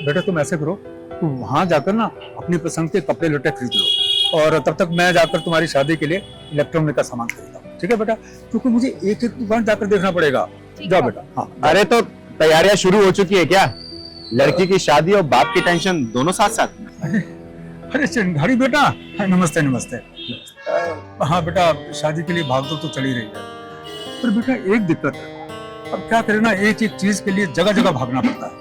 बेटा तुम ऐसे करो, तुम वहां जाकर ना अपनी पसंद के कपड़े लट्टे खरीद लो, और तब तक मैं जाकर तुम्हारी शादी के लिए इलेक्ट्रॉनिक का सामान खरीदता हूँ, ठीक है बेटा? क्योंकि मुझे एक एक दुकान जाकर देखना पड़ेगा। जाओ बेटा। हाँ अरे तो तैयारियां शुरू हो चुकी है क्या? लड़की की शादी और बाप की टेंशन दोनों साथ साथ? अरे चिंगारी बेटा, नमस्ते नमस्ते। हाँ बेटा, शादी के लिए भागदौड़ तो चली रही है, पर बेटा एक दिक्कत है। अब क्या करें ना, एक एक चीज के लिए जगह जगह भागना पड़ता है।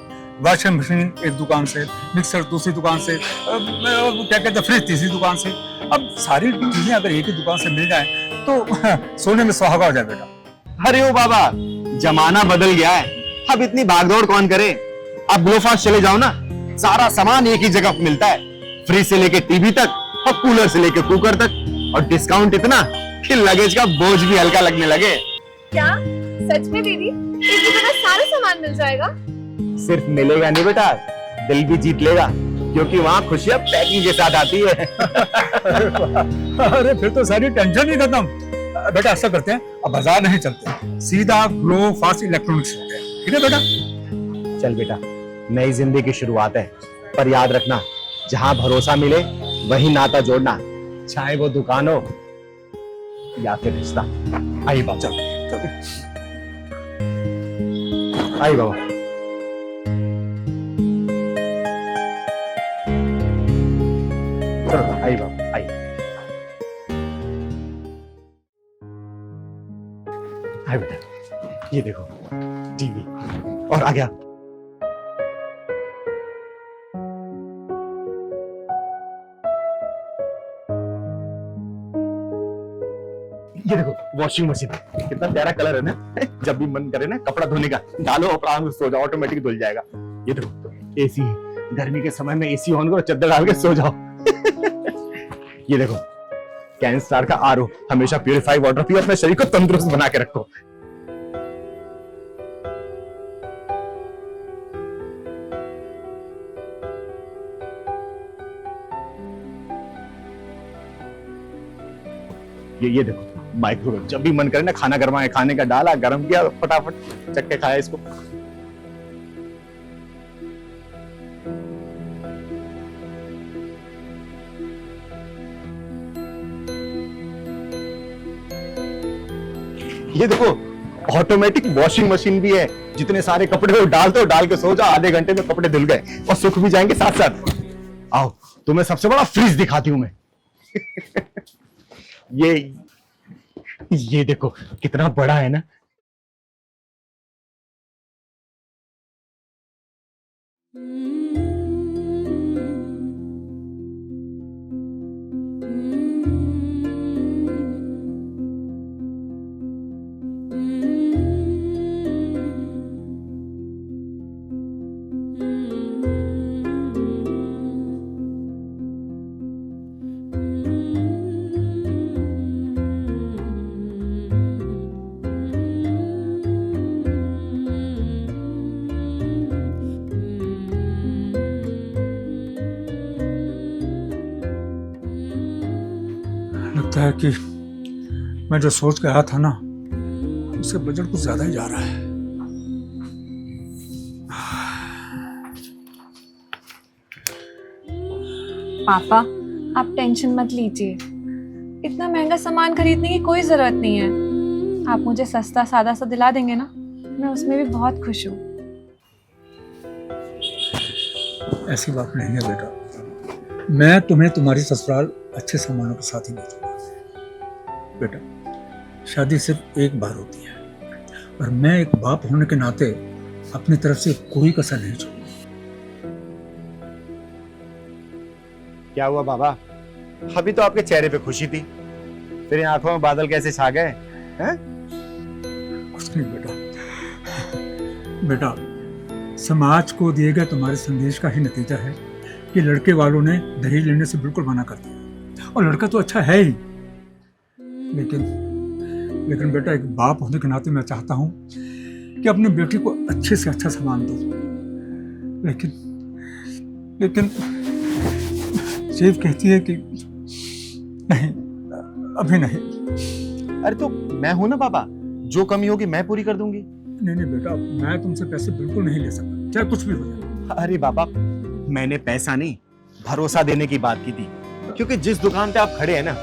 वॉशिंग मशीन एक दुकान से, मिक्सर दूसरी दुकान से, क्या कहते हैं फ्रिज तीसरी दुकान से। अब सारी चीजें अगर एक ही दुकान से मिल जाए तो सोने में सुहागा हो जाए बेटा। अरे ओ बाबा, जमाना बदल गया है, अब इतनी भागदौड़ कौन करे? आप ग्लोफास्ट चले जाओ ना, सारा सामान एक ही जगह मिलता है, फ्रिज से लेके टीवी तक और कूलर से लेके कुकर तक, और डिस्काउंट इतना कि लगेज का बोझ भी हल्का लगने लगे। क्या सच में दीदी, एक जगह सारा सामान मिल जाएगा? सिर्फ मिलेगा नहीं बेटा, दिल भी जीत लेगा, क्योंकि वहाँ खुशियां पैकिंग के साथ आती है। अरे फिर तो सारी टेंशन ही खत्म। बेटा ऐसा करते हैं, अब बाजार नहीं चलते, सीधा ग्लो फास्ट इलेक्ट्रॉनिक्स चलते हैं, ठीक है बेटा? चल बेटा, नई जिंदगी की शुरुआत है, पर याद रखना, जहां भरोसा मिले वही नाता जोड़ना, चाहे वो दुकान हो या फिर रिश्ता। आई बाबा, चल आई बाबा। चलो आई बाबा, आई आई बेटा, ये देखो टीवी, और आ गया ये देखो वॉशिंग मशीन, कितना प्यारा कलर है ना। जब भी मन करे ना कपड़ा धोने का, डालो और आराम से सो जाओ, ऑटोमेटिक धुल जाएगा। ये देखो एसी है, गर्मी के समय में एसी ऑन करो, चादर डाल के सो जाओ। ये देखो कैन स्टार का आरओ, हमेशा प्यूरिफाई वाटर पियो, अपने शरीर को तंदुरुस्त बना के रखो। ये देखो माइक्रोवेव, जब भी मन करे ना खाना गरमाए, खाने का डाला, गरम किया, फटाफट चक्के खाया इसको। ये देखो ऑटोमेटिक वॉशिंग मशीन भी है, जितने सारे कपड़े हो डाल दो, डाल के सो जाओ, आधे घंटे में कपड़े धुल गए और सूख भी जाएंगे साथ साथ। आओ तुम्हें सबसे बड़ा फ्रिज दिखाती हूं मैं। ये देखो कितना बड़ा है ना। लगता है कि मैं जो सोच के आया था ना, उससे बजट कुछ ज्यादा ही जा रहा है। पापा आप टेंशन मत लीजिए, इतना महंगा सामान खरीदने की कोई जरूरत नहीं है। आप मुझे सस्ता सादा सा दिला देंगे ना, मैं उसमें भी बहुत खुश हूँ। ऐसी बात नहीं है बेटा, मैं तुम्हें तुम्हारी ससुराल अच्छे सामानों के साथ ही भेजूंगा। बेटा शादी सिर्फ एक बार होती है, और मैं एक बाप होने के नाते अपनी तरफ से कोई कसर नहीं छोड़ूंगा। क्या हुआ बाबा, अभी तो आपके चेहरे पे खुशी थी, फिर आंखों में बादल कैसे छा गए हैं? कुछ नहीं बेटा, बेटा समाज को दिए गए तुम्हारे संदेश का ही नतीजा है कि लड़के वालों ने दहेज लेने से बिल्कुल मना कर दिया, और लड़का तो अच्छा है ही, लेकिन बेटा एक बाप होने के नाते मैं चाहता हूं कि अपनी बेटी को अच्छे से अच्छा सामान दो, लेकिन सेफ कहती है कि नहीं, अभी नहीं। अरे तो मैं हूं ना बाबा, जो कमी होगी मैं पूरी कर दूंगी। नहीं नहीं बेटा, मैं तुमसे पैसे बिल्कुल नहीं ले सकता, चाहे कुछ भी हो जाए। अरे बाबा, मैंने पैसा नहीं भरोसा देने की बात की थी, क्योंकि जिस दुकान पे आप खड़े हैं ना,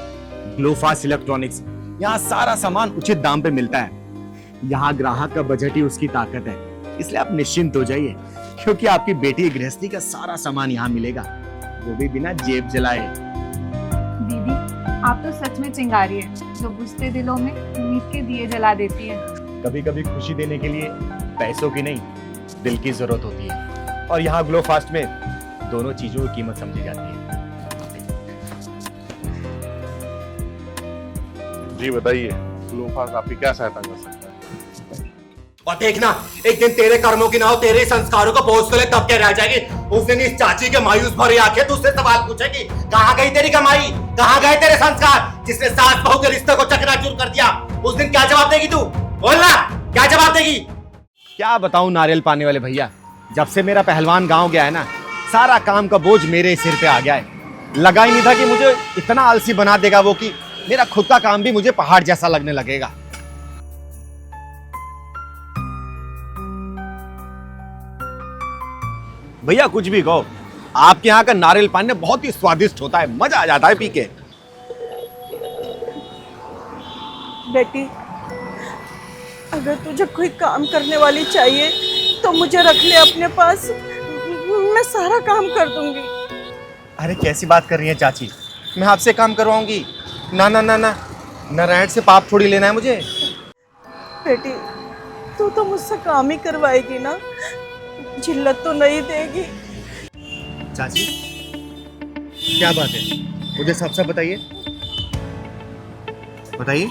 ग्लोफास्ट इलेक्ट्रॉनिक्स, यहाँ सारा सामान उचित दाम पे मिलता है। यहाँ ग्राहक का बजट ही उसकी ताकत है, इसलिए आप निश्चिंत हो जाइए, क्योंकि आपकी बेटी गृहस्थी का सारा सामान यहाँ मिलेगा, वो भी बिना जेब जलाए। दीदी, आप तो सच में चिंगारी है, जो बुझते दिलों में उम्मीद के दिए जला देती है। कभी कभी खुशी देने के लिए पैसों की नहीं, दिल की जरूरत होती है, और यहाँ ग्लोफास्ट में दोनों चीजों की कीमत समझी जाती है। जी बताइए, ग्लोफास्ट आपकी क्या सहायता कर सकता है? और देखना, एक दिन तेरे कर्मों की नाव तेरे संस्कारों को बोझ तले तब क्या रह जाएगी। उस दिन इस चाची के मायूस भरी आंखें तुझसे सवाल पूछेगी, कहाँ गई तेरी कमाई, कहाँ गए तेरे संस्कार, जिसने सास बहू के रिश्ते को चकनाचूर कर दिया। उस दिन क्या जवाब देगी तू? बोलना, क्या जवाब देगी? क्या बताऊं नारियल पाने वाले भैया, जब से मेरा पहलवान गांव गया है ना, सारा काम का बोझ मेरे सिर पे आ गया है। लगा ही नहीं था कि मुझे इतना आलसी बना देगा वो, कि मेरा खुद का काम भी मुझे पहाड़ जैसा लगने लगेगा। भैया कुछ भी कहो, आपके यहाँ का नारियल पानी बहुत ही स्वादिष्ट होता है, मजा आ जाता है पी के। बेटी, अगर तुझे कोई काम करने वाली चाहिए तो मुझे रख ले अपने पास, मैं सारा काम कर दूंगी। अरे कैसी बात कर रही है चाची, मैं आपसे काम करवाऊंगी? ना ना ना ना, नारायण से पाप थोड़ी लेना है मुझे। बेटी, तू तो मुझसे काम ही करवाएगी ना, जिल्लत तो नहीं देगी। चाची क्या बात है, मुझे साफ साफ बताइए, बताइए।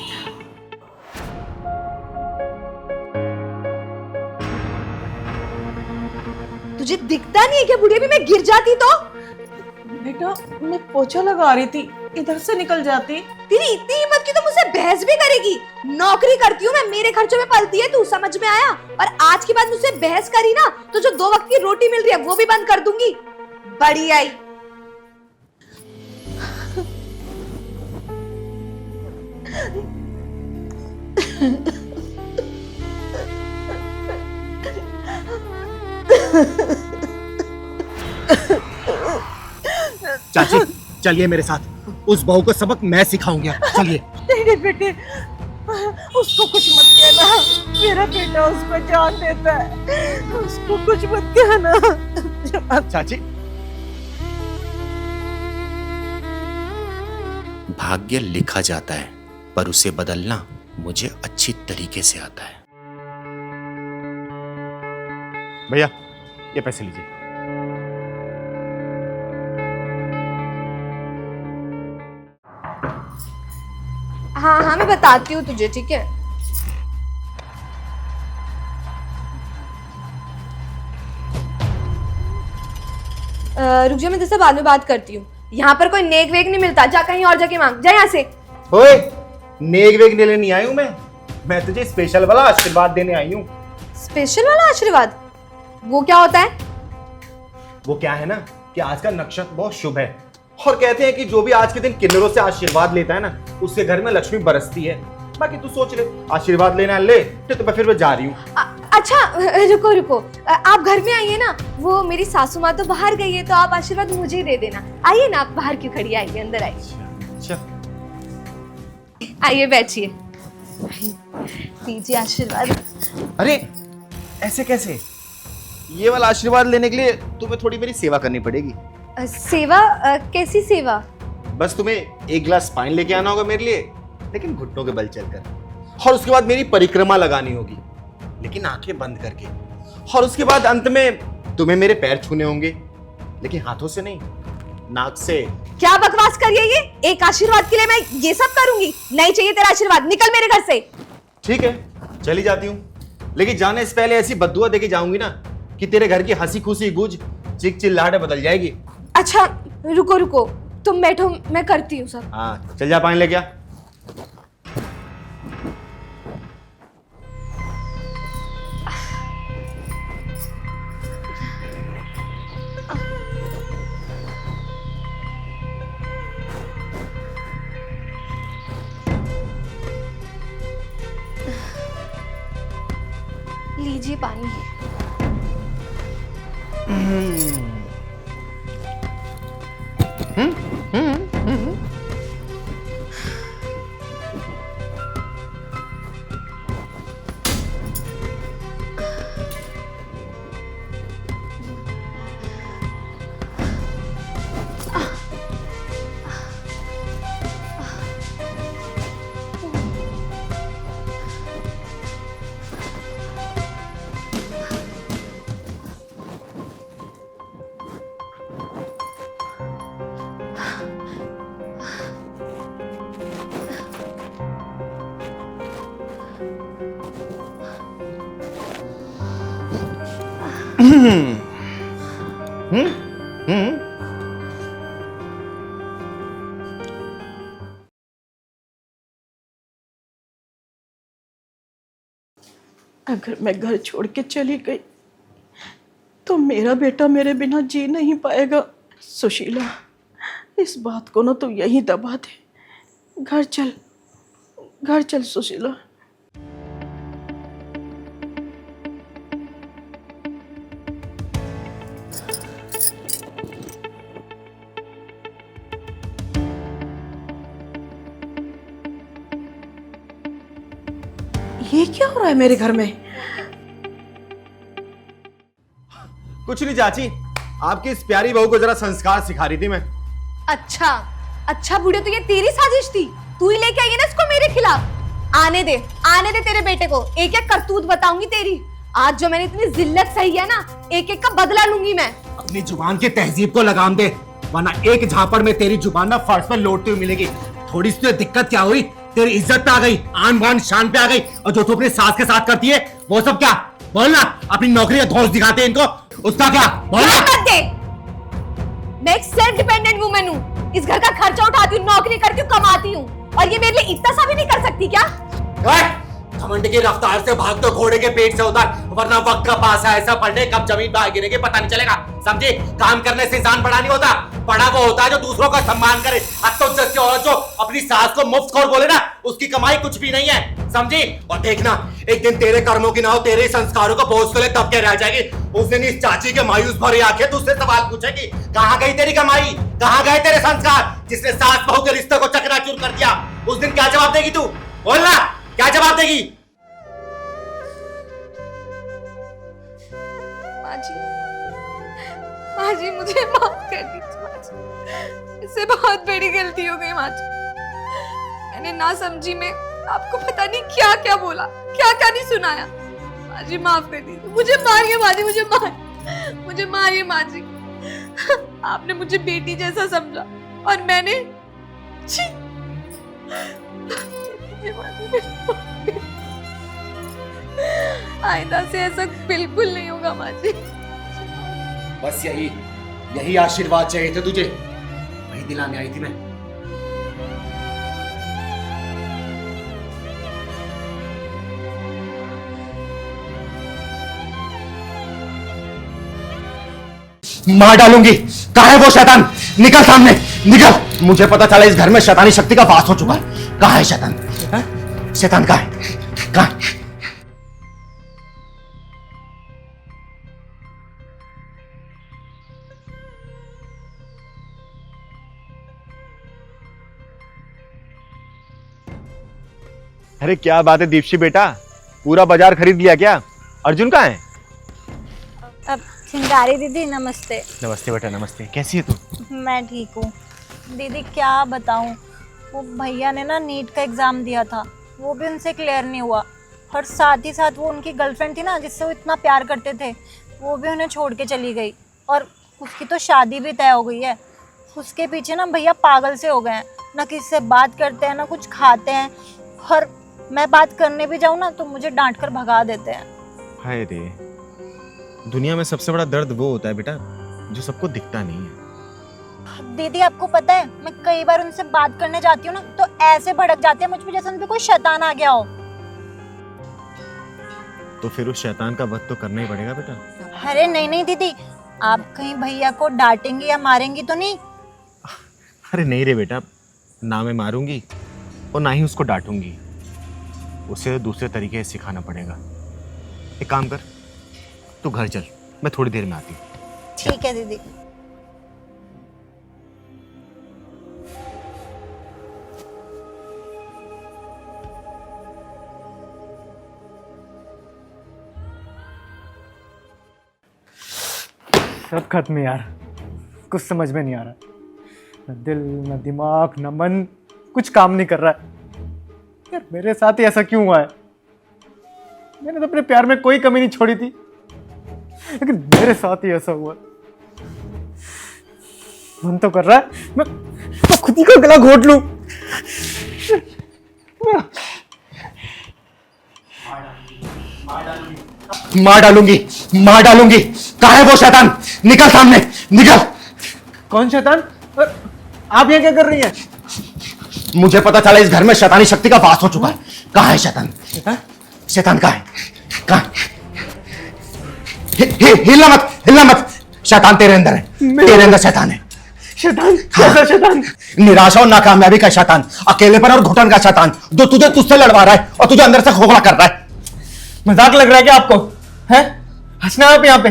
तुझे दिखता नहीं है कि बुढ़िया भी मैं गिर जाती तो? बेटा, मैं पोछा लगा रही थी, इधर से निकल जाती। तेरी इतनी हिम्मत की तो मुझसे बहस भी करेगी। नौकरी करती हूँ मैं, मेरे खर्चों में पलती है तू, समझ में आया? और आज के बाद मुझसे बहस करी ना तो जो 2 वक्त की रोटी मिल रही है वो भी बंद कर दूंगी। बड़ी आई। चाची चलिए मेरे साथ, उस बहू को सबक मैं सिखाऊंगा, चलिए। नहीं बेटे, उसको कुछ मत कहना, मेरा बेटा उसको जान देता है, उसको कुछ मत कहना। चाची, भाग्य लिखा जाता है, पर उसे बदलना मुझे अच्छी तरीके से आता है। भैया ये पैसे लीजिए। हाँ हाँ, मैं बताती हूँ तुझे, ठीक है? रुक जा, मैं तुझसे बाद में बात करती हूँ। यहाँ पर कोई नेक वेग नहीं मिलता, जा कहीं और जाके मांग, जा यहाँ से। ओए, नेक वेग लेने नहीं आई हूँ मैं तुझे स्पेशल वाला आशीर्वाद देने आई हूँ। स्पेशल वाला आशीर्वाद? वो क्या होता है? वो क्या है ना कि आज का नक्षत्र बहुत शुभ है, और कहते हैं कि जो भी आज के दिन किन्नरों से आशीर्वाद लेता है ना, उसके घर में लक्ष्मी बरसती है। बाकी तू सोच ले, आशीर्वाद लेना ले तो फिर मैं जा रही हूँ। अच्छा रुको रुको, आप घर में आइए ना, वो मेरी सासू माँ तो बाहर गई है, तो आप आशीर्वाद मुझे दे देना। आइए ना, आप बाहर क्यों खड़ी, आइए अंदर आइए। अच्छा आइए बैठिए, दीजिए आशीर्वाद। अरे ऐसे कैसे? ये वाला आशीर्वाद लेने के लिए तुम्हें थोड़ी मेरी सेवा करनी पड़ेगी। सेवा? कैसी सेवा? बस तुम्हें एक गिलास पानी लेके आना होगा मेरे लिए, लेकिन घुटनों के बल चलकर, और उसके बाद मेरी परिक्रमा लगानी होगी, लेकिन आंखें बंद करके, और उसके बाद अंत में तुम्हें मेरे पैर छूने होंगे, लेकिन हाथों से नहीं, नाक से। क्या बकवास कर रही है ये? एक आशीर्वाद के लिए मैं ये सब करूंगी? नहीं चाहिए तेरा आशीर्वाद, निकल मेरे घर से। ठीक है, चली जाती हूँ, लेकिन जाने से पहले ऐसी बद्दुआ देके जाऊंगी ना कि तेरे घर की हंसी खुशी गुज चिक चिल्लाहट बदल जाएगी। अच्छा रुको रुको, तुम बैठो, मैं करती हूँ सब। हाँ चल जा, पानी लेके आ। पानी। अगर मैं घर छोड़ के चली गई तो मेरा बेटा मेरे बिना जी नहीं पाएगा। सुशीला, इस बात को ना तू यहीं दबा दे। घर चल सुशीला। ये क्या हो रहा है मेरे घर में? कुछ नहीं चाची, आपकी इस प्यारी बहू को जरा संस्कार सिखा रही थी मैं। अच्छा बूढ़े, तो ये तेरी साजिश थी? तू ही लेके आई है ना इसको मेरे खिलाफ। आने दे तेरे बेटे को, एक एक करतूत बताऊंगी तेरी। आज जो मैंने इतनी जिल्लत सही है ना, एक एक का बदला लूंगी मैं। अपनी जुबान की तहजीब को लगाम दे, वरना एक झापड़ में तेरी जुबान ना फर्श पर लौटती हुई मिलेगी। थोड़ी सी दिक्कत क्या हुई, तेरी इज्जत पे आ गई, आन बान शान पे आ गई, और जो तू अपने सास के साथ करती है वो सब क्या? बोलना, अपनी नौकरी का धौंस दिखाते हैं इनको, उसका क्या? बोलना। मत दे। मैं एक सेल्फ डिपेंडेंट वुमन हूँ, इस घर का खर्चा उठाती हूँ, नौकरी करती हूँ, कमाती हूँ, और ये मेरे लिए इतना सा भी नहीं कर सकती क्या? घमंड की रफ्तार से भाग तो घोड़े के पेट से उतर, वरना वक्त का पास है ऐसा पढ़ने कब जमीन पर गिरेगी पता नहीं चलेगा। समझे? काम करने से इंसान बड़ा नहीं होता, बड़ा वो होता है जो दूसरों का सम्मान करे। अब तो जैसी औरत जो अपनी सास को मुफ्त खोर बोले ना, उसकी कमाई कुछ भी नहीं है। समझी? और देखना, एक दिन तेरे कर्मों की ना हो, तेरे संस्कारों को बोझ तले दब के रह जाएगी। उस दिन इस चाची के मायूस भरी आंखें तुझसे सवाल पूछेगी, कहाँ गई तेरी कमाई, कहाँ गए तेरे संस्कार, जिसने सास बहू के रिश्ते को चकनाचूर कर दिया? उस दिन क्या जवाब देगी तू? बोलना, क्या जवाब देगी? माँ जी मुझे माफ कर दीजिए माँ जी, इससे बहुत बड़ी गलती हो गई माँ जी। मैंने ना समझी में आपको पता नहीं क्या क्या बोला, क्या क्या नहीं सुनाया। माँ जी माफ कर दीजिए, मुझे मारिए माँ जी, मुझे मारिए माँ जी। आपने मुझे बेटी जैसा समझा और मैंने छी। आइंदा से ऐसा बिल्कुल नहीं होगा माँ जी। बस यही आशीर्वाद चाहिए थे तुझे, वही दिलाने आई थी मैं। मार डालूंगी। कहाँ है वो शैतान? निकल सामने, निकल। मुझे पता चला इस घर में शैतानी शक्ति का वास हो चुका है। कहाँ है शैतान? शैतान कहाँ है? कहाँ? अरे क्या बात है दीप्शी बेटा, पूरा बाजार खरीद लिया क्या? अर्जुन कहाँ है? अब सिंगारी दीदी नमस्ते। नमस्ते बेटा, नमस्ते। कैसी है तू? मैं ठीक हूँ दीदी, क्या बताऊँ, वो भैया ने ना नीट का एग्ज़ाम दिया था, वो भी उनसे क्लियर नहीं हुआ, और साथ ही साथ वो उनकी गर्लफ्रेंड थी ना जिससे वो इतना प्यार करते थे, वो भी उन्हें छोड़ के चली गई, और उसकी तो शादी भी तय हो गई है। उसके पीछे ना भैया पागल से हो गए हैं, ना किसी से बात करते हैं ना कुछ खाते हैं, और मैं बात करने भी जाऊँ ना तो मुझे डांट कर भगा देते हैं। हाय रे, दुनिया में सबसे बड़ा दर्द वो होता है बेटा जो सबको दिखता नहीं है। दीदी आपको पता है, मैं कई बार उनसे बात करने जाती हूँ ना तो ऐसे भड़क जाते हैं मुझ पे जैसे उन पे कोई शैतान आ गया हो। तो फिर उस शैतान का वध तो करना ही पड़ेगा बेटा। अरे नहीं दीदी, आप कहीं भैया को डांटेंगी या मारेंगी तो नहीं? अरे नहीं रे बेटा, ना मैं मारूंगी और ना ही उसको डांटूंगी, उसे दूसरे तरीके से सिखाना पड़ेगा। एक काम कर, तू घर चल, मैं थोड़ी देर में आती हूँ। ठीक है दीदी। सब खत्म है यार, कुछ समझ में नहीं आ रहा। न दिल न दिमाग न मन, कुछ काम नहीं कर रहा है। यार मेरे साथ ही ऐसा क्यों हुआ है? मैंने तो अपने प्यार में कोई कमी नहीं छोड़ी थी, लेकिन मेरे साथ ही ऐसा हुआ। मन तो कर रहा है मैं खुद ही का गला घोट लूं। मार डालूंगी, मार डालूंगी। कहाँ है वो शैतान? निकल सामने, निकल। कौन शैतान? आप यहाँ क्या कर रही हैं? मुझे पता चला इस घर में शैतानी शक्ति का वास हो चुका है। कहाँ है शैतान? शैतान कहाँ है? कहाँ? हिलना मत, हिलना मत। शैतान तेरे अंदर है, तेरे अंदर शैतान है। शैतान? कैसा शैतान? निराशा और नाकामयाबी का शैतान, अकेलेपन और घुटन का शैतान, जो तुझे तुझसे लड़वा रहा है और तुझे अंदर से खोखला कर रहा है। मजाक लग रहा है क्या आपको? हैं? हंसना है आप यहाँ पे?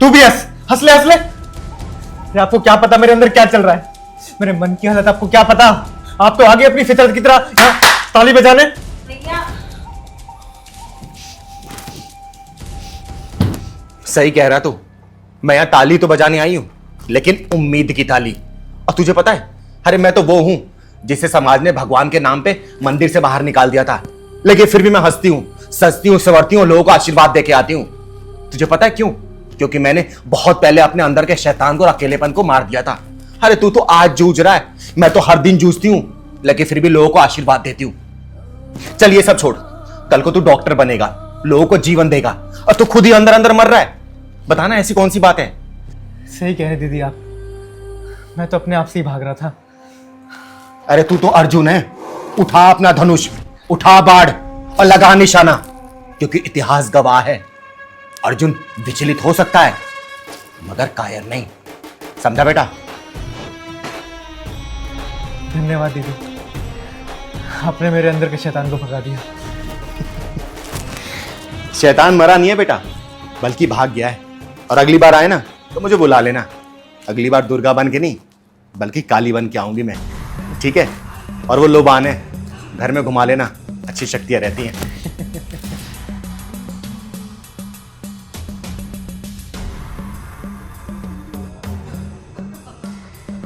तू भी हंस, हंस ले, हंस ले। ये आपको क्या पता मेरे अंदर क्या चल रहा है, मेरे मन की हालत आपको क्या पता? आप तो आगे अपनी फितरत की तरह यहाँ ताली बजाने। सही कह रहा तू। मैं यहाँ ताली तो बजाने आई हूं, लेकिन उम्मीद की ताली। और तुझे पता है, अरे मैं तो वो हूं जिसे समाज ने भगवान के नाम पे मंदिर से बाहर निकाल दिया था, लेकिन फिर भी मैं हंसती हूं, सजती हूं, संवरती हूं, लोगों को आशीर्वाद देके आती हूं। तुझे पता है क्यों? क्योंकि मैंने बहुत पहले अपने अंदर के शैतान को और अकेलेपन को मार दिया था। अरे तू तो आज जूझ रहा है, मैं तो हर दिन जूझती हूं, लेकिन फिर भी लोगों को आशीर्वाद देती हूं। चल ये सब छोड़, कल को तू डॉक्टर बनेगा, लोगों को जीवन देगा, और तू खुद ही अंदर अंदर मर रहा है। बताना ऐसी कौन सी बात है? सही कह रहे दीदी आप, मैं तो अपने आप से ही भाग रहा था। अरे तू तो अर्जुन है। उठा अपना धनुष, उठा बाढ़ और लगा निशाना, क्योंकि इतिहास गवाह है, अर्जुन विचलित हो सकता है मगर कायर नहीं। समझा बेटा? धन्यवाद दीदी, आपने मेरे अंदर के शैतान को भगा दिया। शैतान मरा नहीं है बेटा, बल्कि भाग गया है। और अगली बार आए ना तो मुझे बुला लेना। अगली बार दुर्गा बन के नहीं, बल्कि काली बन के आऊंगी मैं, ठीक है? और वो लोबान है, घर में घुमा लेना, अच्छी शक्तियां रहती हैं।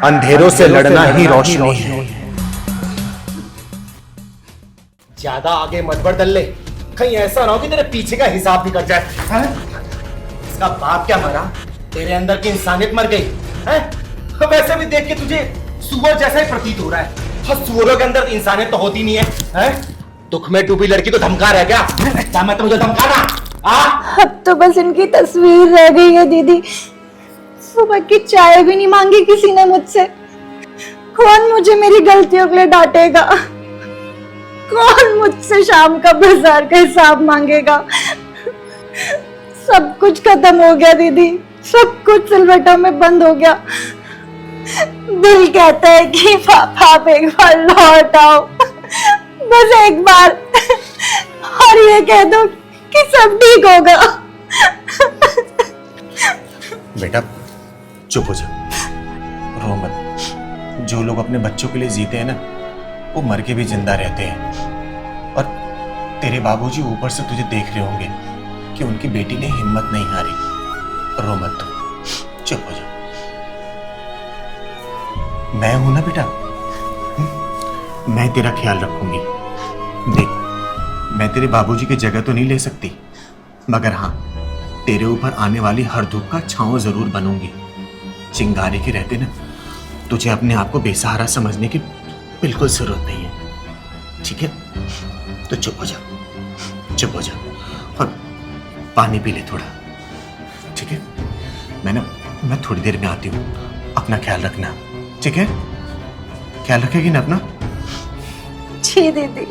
अंधेरों से लड़ना ही रोशनी है। ज्यादा आगे मत बढ़ दल्ले, कहीं ऐसा ना हो कि तेरे पीछे का हिसाब भी कट जाए। इसका बाप क्या मरा? तेरे अंदर की इंसानियत मर गई है? वैसे भी देख के तुझे सुअर जैसा ही प्रतीत हो रहा है। और सुअरों के अंदर इंसानियत तो होती नहीं है? दुख में डूबी लड़की को धमका रहा है क्या? क्या मैं तो मुझे धमकाना? अब तो बस इनकी तस्वीर रह गई है दीदी। सुबह की चाय भी नहीं मांगी किसी ने मुझसे। कौन मुझे मेरी गलतियों के लिए डांटेगा? कौन मुझसे शाम का बाजार का हिसाब मांगेगा? सब कुछ खत्म हो गया दीदी, सब कुछ सिलवटों में बंद हो गया। दिल कहता है कि आप एक बार लौट आओ, बस एक बार, और ये कह दो कि सब ठीक होगा। बेटा चुप हो जा, रो मत। जो लोग अपने बच्चों के लिए जीते हैं ना, वो मर के भी जिंदा रहते हैं। और तेरे बाबूजी ऊपर से तुझे देख रहे होंगे कि उनकी बेटी ने हिम्मत नहीं हारी। रो मत तू, चुप हो जा। मैं हूं ना बेटा, मैं तेरा ख्याल रखूंगी। देख, मैं तेरे बाबूजी की जगह तो नहीं ले सकती, मगर हाँ, तेरे ऊपर आने वाली हर धूप का छांव जरूर बनूंगी। चिंगारी के रहते ना, तुझे अपने आप को बेसहारा समझने की बिल्कुल जरूरत नहीं है, ठीक है? तो चुप हो जा, चुप हो जा, और पानी पी ले थोड़ा, ठीक है? मैं थोड़ी देर में आती हूँ, अपना ख्याल रखना, ठीक है? ख्याल रखेगी ना अपना? जी दीदी।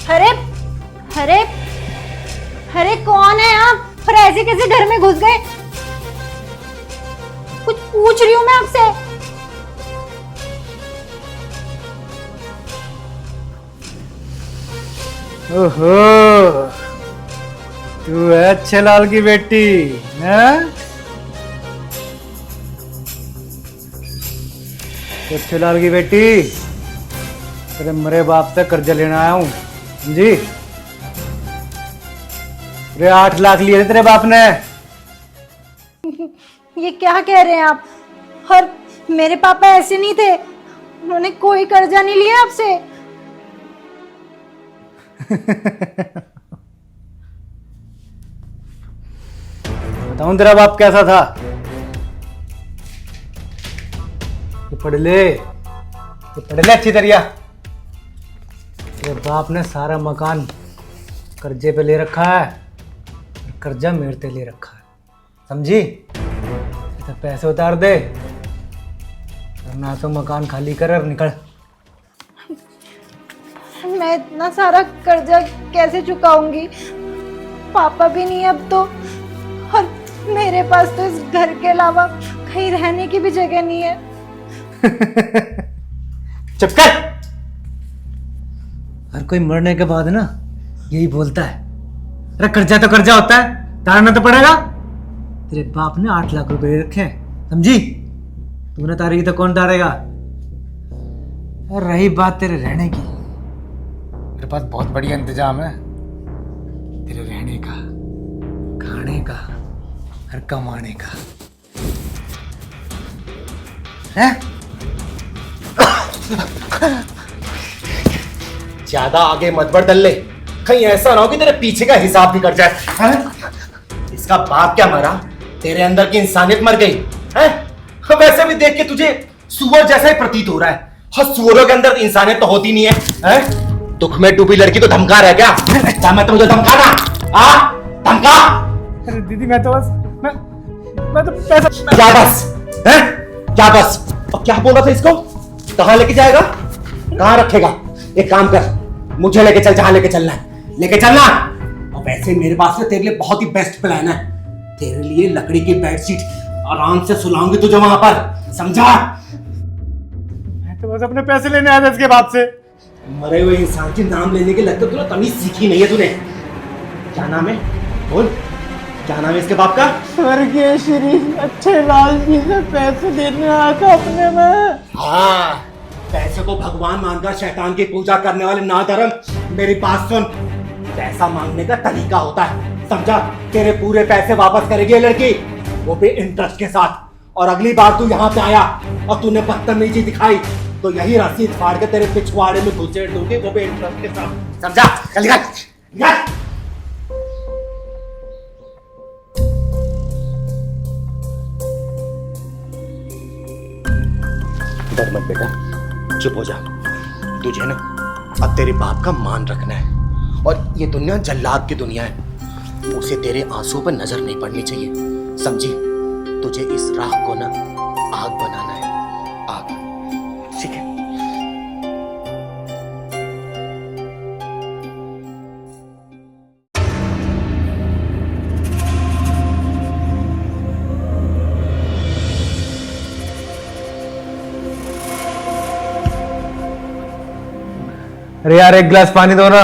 अरे अरे अरे कौन है आप और ऐसे कैसे घर में घुस गए? कुछ पूछ रही हूँ मैं आपसे। ओहो, तू है अच्छे लाल की बेटी हैं? अच्छे लाल की बेटी, तेरे मरे बाप से कर्जा लेने आया हूं, समझी? अरे 8 लाख लिए थे तेरे बाप ने। ये क्या कह रहे हैं आप? और मेरे पापा ऐसे नहीं थे, उन्होंने कोई कर्जा नहीं लिया आपसे। बताऊं तेरा बाप कैसा था? ये पढ़ ले अच्छी तरह। तेरे बाप ने सारा मकान कर्जे पे ले रखा है और कर्जा मेरे पे ले रखा है, समझी? तो पैसे उतार दे, वरना तो मकान खाली कर और निकल। मैं इतना सारा कर्जा कैसे चुकाऊंगी? पापा भी नहीं अब तो, और मेरे पास तो इस घर के अलावा कहीं रहने की भी जगह नहीं है। चुप कर। हर कोई मरने के बाद ना यही बोलता है, अरे कर्जा तो कर्जा होता है, तारना तो पड़ेगा। तेरे बाप ने 8 लाख रुपए रखे हैं, समझी? तूने तारेगी तो कौन तारेगा? और रही बात तेरे रहने की, मेरे पास बहुत बढ़िया इंतजाम है तेरे रहने का, खाने का और कमाने का है। ज्यादा आगे मत बढ़ दल्ले, कहीं ऐसा ना हो कि तेरे पीछे का हिसाब भी कट जाए। हैं? इसका बाप क्या मरा, तेरे अंदर की इंसानियत मर गई है? वैसे भी देख के तुझे सुअर जैसा ही प्रतीत हो रहा है, और सुअरों के अंदर इंसानियत तो होती नहीं है? दुख में डूबी लड़की को धमका रहा है क्या? क्या मैं तुझे धमकाना? धमका? अरे दीदी मैं तो पैसा। क्या बस है? क्या बस? और क्या बोला था इसको? कहाँ लेके जाएगा, कहाँ रखेगा? एक काम कर, मुझे लेके चल जहां लेके चलना है, लेके चलना। और वैसे मेरे पास तेरे लिए बहुत ही बेस्ट प्लान है। तेरे लिए लकड़ी की बेडशीट आराम से सुलाऊंगी तुझे वहां पर, समझा? मैं तो बस अपने पैसे लेने आया था इसके बाप से। मरे हुए इंसान के नाम लेने के लगता तूने तमीज सीखी नहीं है तूने। क्या नाम है? बोल, क्या नाम है इसके बाप का? स्वर्गीय श्री अच्छे लाल जी से पैसे लेने आया था अपने में। हाँ, पैसे को भगवान मानकर शैतान की पूजा करने वाले नाधर्म, मेरी बात सुन। पैसा मांगने का तरीका होता है, समझा? तेरे पूरे पैसे वापस करेगी ये लड़की, वो भी इंटरेस्ट के साथ। और अगली बार तू यहाँ पे आया और तूने बदतमीजी दिखाई तो यही रसीद फाड़ के तेरे पिछवाड़े में घुसेड़ दूंगी, वो भी इंटरेस्ट के साथ, समझा? चल निकल। डर मत बेटा, चुप हो जा। तुझे ना अब तेरे बाप का मान रखना है, और ये दुनिया जल्लाद की दुनिया है, उसे तेरे आंसू पर नजर नहीं पड़नी चाहिए, समझी? तुझे इस राख को ना आग बनाना है, आग, ठीक है? अरे यार 1 गिलास पानी दो ना।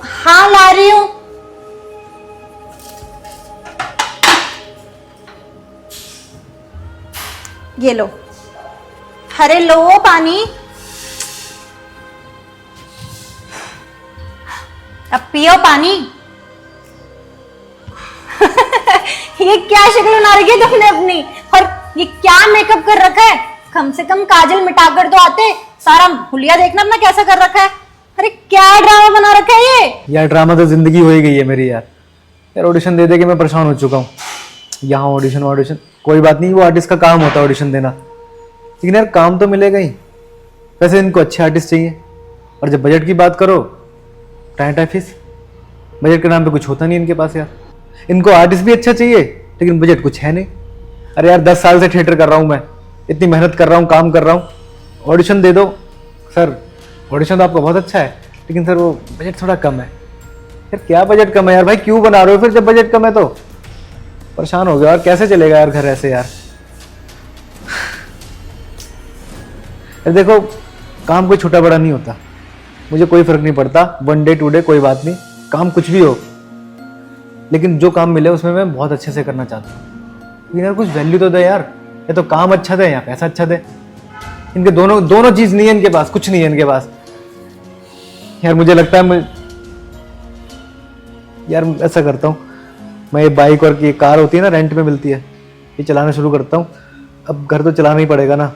हाँ ला रही हूँ। ये लो। अरे लो पानी। अब पियो पानी। ये क्या शक्ल बना रखी है तुमने अपनी, और ये क्या मेकअप कर रखा है? कम से कम काजल मिटाकर तो आते, सारा हुलिया देखना अपना कैसा कर रखा है। अरे क्या ड्रामा बना रखा है ये? यार ड्रामा तो जिंदगी हो ही गई है मेरी यार। यार ऑडिशन दे दे के मैं परेशान हो चुका हूँ। यहाँ ऑडिशन, कोई बात नहीं, वो आर्टिस्ट का काम होता है ऑडिशन देना, लेकिन यार काम तो मिलेगा ही। वैसे इनको अच्छे आर्टिस्ट चाहिए, और जब बजट की बात करो, टाइम फीस, बजट के नाम पे कुछ होता नहीं इनके पास यार। इनको आर्टिस्ट भी अच्छा चाहिए, लेकिन बजट कुछ है नहीं। अरे यार 10 साल से थिएटर कर रहा हूँ मैं, इतनी मेहनत कर रहा हूँ, काम कर रहा हूँ, ऑडिशन दे दो। सर ऑडिशन तो आपका बहुत अच्छा है, लेकिन सर वो बजट थोड़ा कम है। यार क्या बजट कम है यार भाई, क्यों बना रहे हो फिर जब बजट कम है तो? परेशान हो गया यार, कैसे चलेगा यार घर ऐसे यार। यार देखो, काम कोई छोटा बड़ा नहीं होता, मुझे कोई फर्क नहीं पड़ता, 1 डे 2 डे कोई बात नहीं, काम कुछ भी हो, लेकिन जो काम मिले उसमें मैं बहुत अच्छे से करना चाहता हूँ। लेकिन यार कुछ वैल्यू तो दे यार, या तो काम अच्छा दे या पैसा अच्छा दे। इनके दोनों चीज नहीं है इनके पास, कुछ नहीं है इनके पास। यार मुझे लगता है यार ऐसा करता हूँ, मैं ये बाइक और ये कार होती है ना, रेंट पे मिलती है, ये चलाना शुरू करता हूँ। अब घर तो चलाना ही पड़ेगा ना,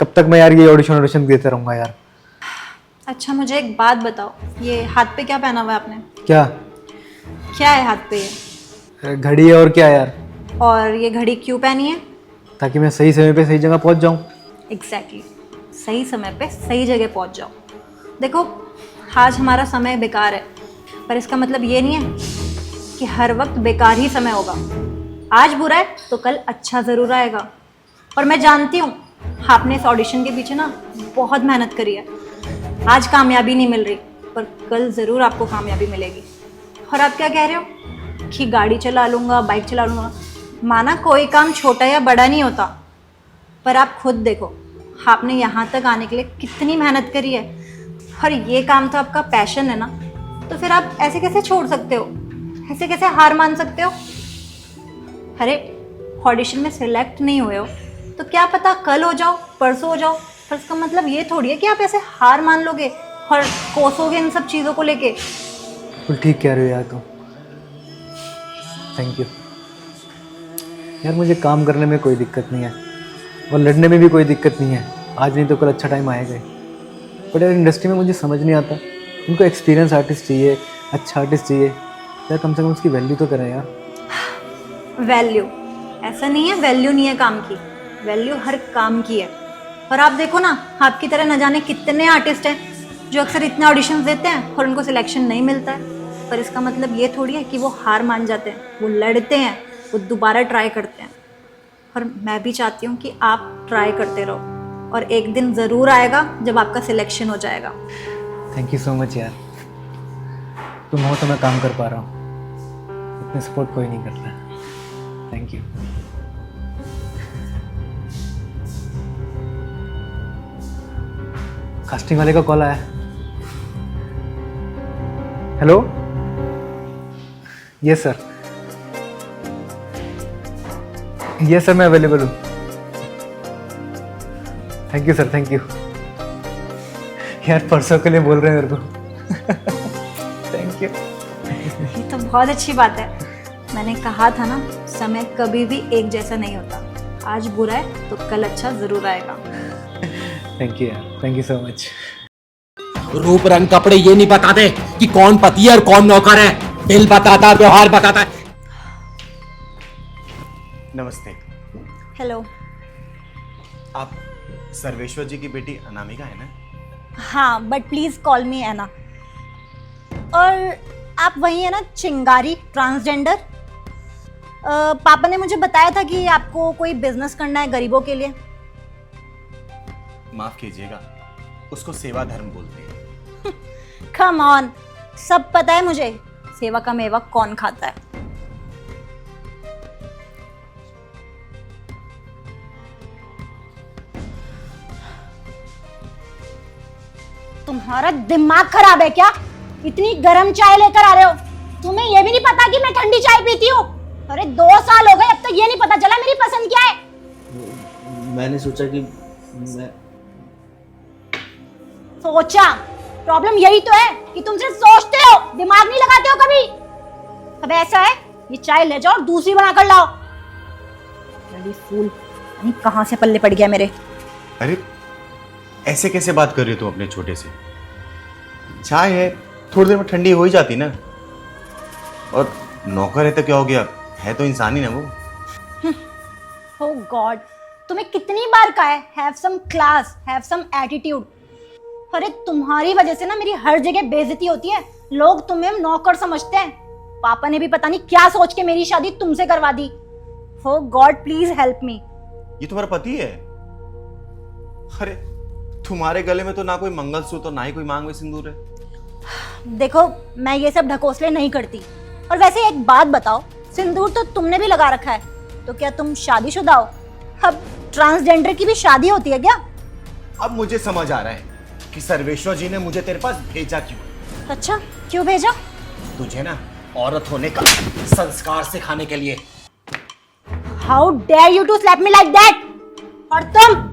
कब तक मैं यार ये ऑडिशन देते रहूंगा यार। अच्छा मुझे एक बात बताओ, ये हाथ पे क्या पहना हुआ है आपने? क्या क्या है हाथ पे ये? घड़ी है और क्या यार। और ये घड़ी क्यों पहनी है? ताकि मैं सही समय पे सही जगह पहुंच जाऊं। एग्जैक्टली, सही समय पे सही जगह पहुंच जाओ। देखो आज हमारा समय बेकार है, पर इसका मतलब ये नहीं है कि हर वक्त बेकार ही समय होगा। आज बुरा है तो कल अच्छा ज़रूर आएगा। और मैं जानती हूँ आपने इस ऑडिशन के पीछे ना बहुत मेहनत करी है। आज कामयाबी नहीं मिल रही, पर कल ज़रूर आपको कामयाबी मिलेगी। और आप क्या कह रहे हो कि गाड़ी चला लूँगा, बाइक चला लूँगा। माना कोई काम छोटा या बड़ा नहीं होता, पर आप खुद देखो आपने यहाँ तक आने के लिए कितनी मेहनत करी है। और ये काम तो आपका पैशन है ना, तो फिर आप ऐसे कैसे छोड़ सकते हो, ऐसे कैसे हार मान सकते हो? अरे ऑडिशन में सिलेक्ट नहीं हुए हो तो क्या पता कल हो जाओ, परसों हो जाओ, पर इसका मतलब ये थोड़ी है कि आप ऐसे हार मान लोगे और कोसोगे इन सब चीज़ों को लेके। बिल्कुल ठीक कह रहे हो यार तुम, थैंक यू यार। मुझे काम करने में कोई दिक्कत नहीं है और लड़ने में भी कोई दिक्कत नहीं है। आज नहीं तो कल अच्छा टाइम आएगा ही। बट यार इंडस्ट्री में मुझे समझ नहीं आता, उनको एक्सपीरियंस आर्टिस्ट चाहिए, अच्छा आर्टिस्ट चाहिए यार, कम से कम उसकी वैल्यू तो करें यार। वैल्यू ऐसा नहीं है, वैल्यू नहीं है काम की, वैल्यू हर काम की है। और आप देखो ना, आपकी तरह न जाने कितने आर्टिस्ट हैं जो अक्सर इतने ऑडिशंस देते हैं और उनको सिलेक्शन नहीं मिलता है। पर इसका मतलब ये थोड़ी है कि वो हार मान जाते हैं, वो लड़ते हैं, वो दोबारा ट्राई करते हैं। और मैं भी चाहती हूँ कि आप ट्राई करते रहो और एक दिन ज़रूर आएगा जब आपका सिलेक्शन हो जाएगा। थैंक यू सो मच यार, तुम हो तो मैं काम कर पा रहा हूँ, इतने सपोर्ट कोई नहीं करता। Thank you. कास्टिंग वाले का कॉल आया। Hello, yes sir, yes sir मैं अवेलेबल हूँ। Thank you sir, thank you यार, परसों के लिए बोल रहे हैं मेरे को। Thank you. ये तो बहुत अच्छी बात है। मैंने कहा था ना, समय कभी भी एक जैसा नहीं होता। आज बुरा है तो कल अच्छा जरूर आएगा। थैंक यू यार, थैंक यू सो मच। रूप रंग कपड़े ये नहीं बताते कि कौन पति है और कौन नौकर है। दिल बताता है, व्यवहार बताता है। नमस्ते, हेलो। आप सर्वेश्वर जी की बेटी अनामिका है ना? हाँ, बट प्लीज कॉल मी एना। और आप वही है ना, चिंगारी ट्रांसजेंडर? पापा ने मुझे बताया था कि आपको कोई बिजनेस करना है गरीबों के लिए। माफ कीजिएगा, उसको सेवा धर्म बोलते हैं। कम ऑन, सब पता है मुझे सेवा का मेवा कौन खाता है। तुम्हारा दिमाग खराब है क्या? इतनी गर्म चाय लेकर आ रहे हो, तुम्हें ये भी नहीं पता कि मैं ठंडी चाय पीती हूँ? अरे 2 साल हो गए, अब तक ये नहीं पता चला मेरी पसंद क्या है। मैंने सोचा कि मैं सोचा? प्रॉब्लम यही तो है कि तुम सिर्फ सोचते हो, दिमाग नहीं लगाते हो कभी। अब ऐसा है, ये चाय ले जाओ और दूसरी बना कर लाओ। बड़ी फूल, नहीं कहां से पल्ले पड़ गया मेरे। अरे ऐसे कैसे बात कर रही हो तुम अपने छोटे से? चाय है, थोड़ी देर में ठंडी हो ही जाती ना। और नौकर है तो क्या हो गया, है तो इंसान ही ना वो। ओह गॉड, तुम्हें कितनी बार कहा है, have some class, have some attitude. अरे तुम्हारी वजह से ना मेरी हर जगह बेइज्जती होती है, लोग तुम्हें नौकर समझते हैं। पापा ने भी पता नहीं क्या सोच के मेरी शादी तुमसे करवा दी। ओह गॉड प्लीज हेल्प मी। ये तुम्हारा पति है? अरे तुम्हारे गले में तो ना कोई मंगलसूत्र ना ही कोई मांग में सिंदूर है। देखो मैं ये सब ढकोसले नहीं करती। और वैसे एक बात बताओ, सिंदूर तो तुमने भी लगा रखा है, तो क्या तुम शादीशुदा हो? अब ट्रांसजेंडर की भी शादी होती है क्या? अब मुझे समझ आ रहा है कि सर्वेश्वर जी ने मुझे तेरे पास भेजा क्यों। अच्छा, क्यों भेजा? तुझे ना औरत होने का संस्कार सिखाने के लिए। How dare you to slap me like that? और तुम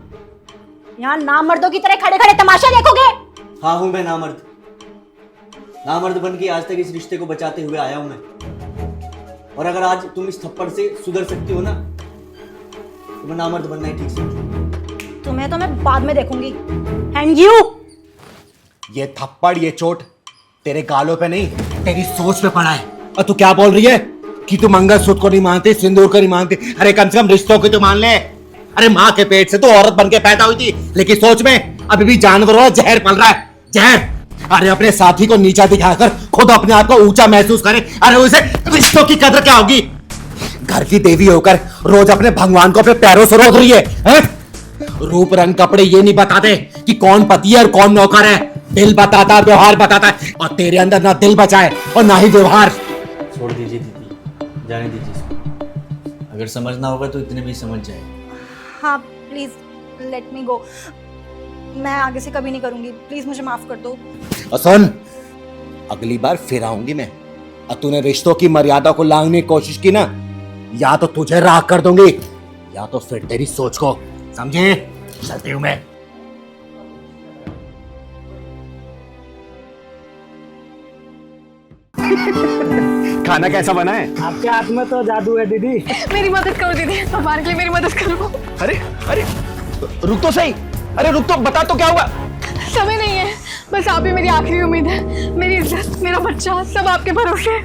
यहाँ नामर्दों की तरह खड़े खड़े तमाशा देखोगे? हाँ हूँ मैं नामर्द। नामर्द बन के आज तक इस रिश्ते को बचाते हुए आया हूं मैं। और अगर आज तुम इस थप्पड़ से सुधर सकती हो ना, तो मैं नामर्द बनना ही ठीक समझूं। तुम्हें तो मैं बाद में देखूंगी। एंड यू, ये थप्पड़ ये चोट तेरे गालों पे नहीं, तेरी सोच पे पड़ा है। और तू क्या बोल रही है कि तू मंगलसूत्र को नहीं मानती, सिंदूर को नहीं मानती? अरे कम से कम रिश्तों को तो मान ले। अरे माँ के पेट से तो औरत बन के पैदा हुई थी, लेकिन सोच में अभी भी जानवरों का जहर पल रहा है, जहर। अरे अपने साथी को नीचा दिखाकर खुद अपने आप को ऊंचा महसूस करे। अरे उसे रिश्तों की कदर क्या होगी? घर की देवी होकर रोज अपने भगवान को अपने पैरों से रोक रही है? रूप रंग कपड़े ये नहीं बताते कि कौन पति है और कौन नौकर है। दिल बताता है, व्यवहार बताता है, और तेरे अंदर ना दिल बचा है और ना ही व्यवहार। छोड़ दीजिए दीदी, जाने दीजिए इसको। अगर समझना होगा तो इतने भी समझ जाए। हाँ प्लीज लेट मी गो। मैं आगे से कभी नहीं करूंगी, प्लीज मुझे माफ कर दो। और सुन, अगली बार फिर आऊंगी मैं, और तूने रिश्तों की मर्यादा को लांघने की कोशिश की ना, या तो तुझे राख कर दूंगी या तो फिर तेरी सोच को। समझे? चलती हूं मैं। खाना कैसा बना है? आपके हाथ में तो जादू है दीदी। मेरी मदद करो दीदी, हमारे लिए मेरी मदद करो। अरे अरे रुक तो सही, अरे रुक तो, बता तो क्या हुआ? समय नहीं है, बस आप ही मेरी आखिरी उम्मीद है। मेरी इज्जत, मेरा बच्चा, सब आपके भरोसे।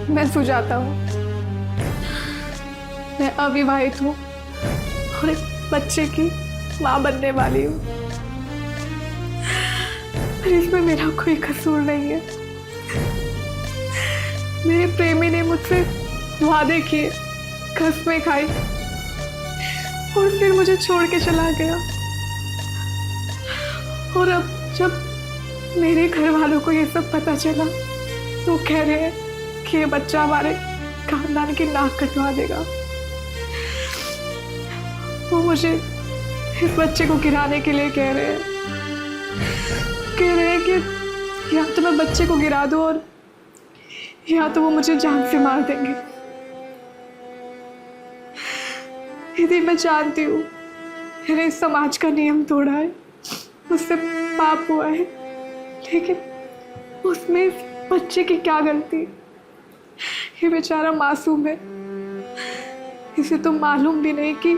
मैं सुजाता हूँ, मैं अविवाहित हूँ और एक बच्चे की माँ बनने वाली हूँ। पर इसमें मेरा कोई कसूर नहीं है। मेरे प्रेमी ने मुझसे वादे किए, कसमें खाई और फिर मुझे छोड़ के चला गया। और अब जब मेरे घर वालों को ये सब पता चला तो कह रहे हैं कि ये बच्चा हमारे खानदान की नाक कटवा देगा। वो मुझे इस बच्चे को गिराने के लिए कह रहे हैं कि या तो मैं बच्चे को गिरा दूं और या तो वो मुझे जान से मार देंगे। यदि मैं जानती हूँ मैंने इस समाज का नियम तोड़ा है, मुझसे पाप हुआ है, लेकिन उसमें इस बच्चे की क्या गलती? ये बेचारा मासूम है, इसे तो मालूम भी नहीं कि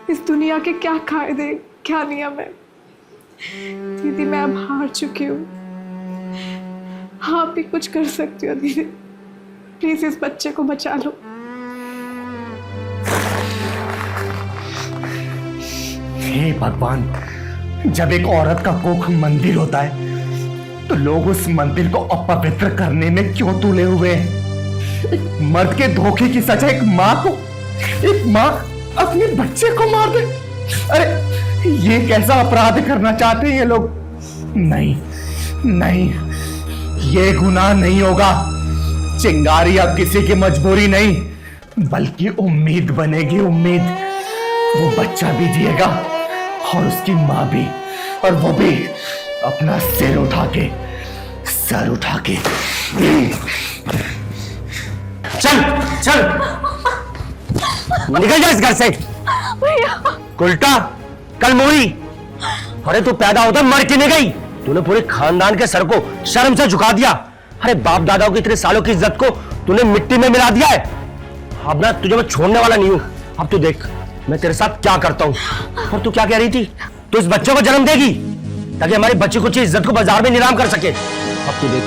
इस दुनिया के क्या कायदे, क्या नियम है। दीदी मैं अब हार चुकी हूँ, आप भी कुछ कर सकती हो दीदी, प्लीज इस बच्चे को बचा लो। हे भगवान, जब एक औरत का कोख मंदिर होता है तो लोग उस मंदिर को अपवित्र करने में क्यों तुले हुए हैं? एक मर्द के धोखे की सजा एक माँ अपने बच्चे को मार दे। अरे ये कैसा अपराध करना चाहते हैं ये लोग? नहीं नहीं, ये गुनाह नहीं होगा। चिंगारी अब किसी की मजबूरी नहीं बल्कि उम्मीद बनेगी, उम्मीद। वो बच्चा भी जिएगा और उसकी माँ भी, और वो भी अपना सर उठा के। चल चल निकल जा इस घर से। उल्टा कल मोरी, अरे तू पैदा होता मर के नहीं गई, तूने पूरे खानदान के सर को शर्म से झुका दिया। अरे बाप दादाओं की इतने सालों की इज्जत को तूने मिट्टी में मिला दिया है। अब ना तुझे मैं छोड़ने वाला नहीं हूं। अब तू देख मैं तेरे साथ क्या करता हूं। और तू क्या कह रही थी? तू इस बच्चे को जन्म देगी ताकि हमारी बच्ची कुछ इज्जत को बाजार में नीलाम कर सके। अब तू देख